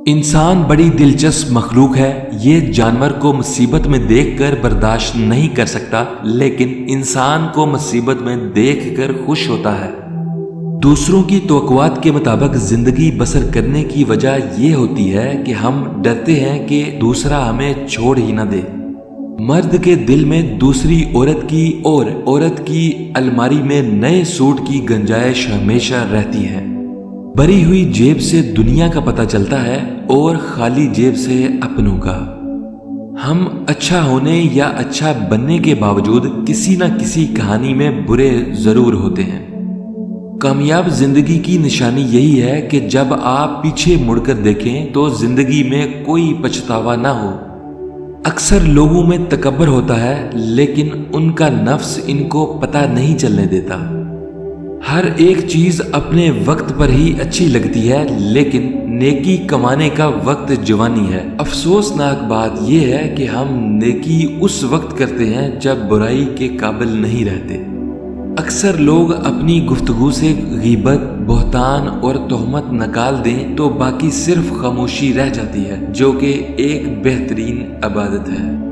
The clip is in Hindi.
इंसान बड़ी दिलचस्प मखलूक है। ये जानवर को मुसीबत में देखकर बर्दाश्त नहीं कर सकता, लेकिन इंसान को मुसीबत में देखकर खुश होता है। दूसरों की तवक्कुआत के मुताबिक जिंदगी बसर करने की वजह यह होती है कि हम डरते हैं कि दूसरा हमें छोड़ ही ना दे। मर्द के दिल में दूसरी औरत की और औरत की अलमारी में नए सूट की गुंजाइश हमेशा रहती है। भरी हुई जेब से दुनिया का पता चलता है और खाली जेब से अपनों का। हम अच्छा होने या अच्छा बनने के बावजूद किसी न किसी कहानी में बुरे जरूर होते हैं। कामयाब जिंदगी की निशानी यही है कि जब आप पीछे मुड़कर देखें तो जिंदगी में कोई पछतावा ना हो। अक्सर लोगों में तकब्बर होता है, लेकिन उनका नफ्स इनको पता नहीं चलने देता। हर एक चीज अपने वक्त पर ही अच्छी लगती है, लेकिन नेकी कमाने का वक्त जवानी है। अफसोसनाक बात यह है कि हम नेकी उस वक्त करते हैं जब बुराई के काबिल नहीं रहते। अक्सर लोग अपनी गुफ्तगू से गीबत, बोहतान और तोहमत निकाल दें तो बाकी सिर्फ खामोशी रह जाती है, जो कि एक बेहतरीन इबादत है।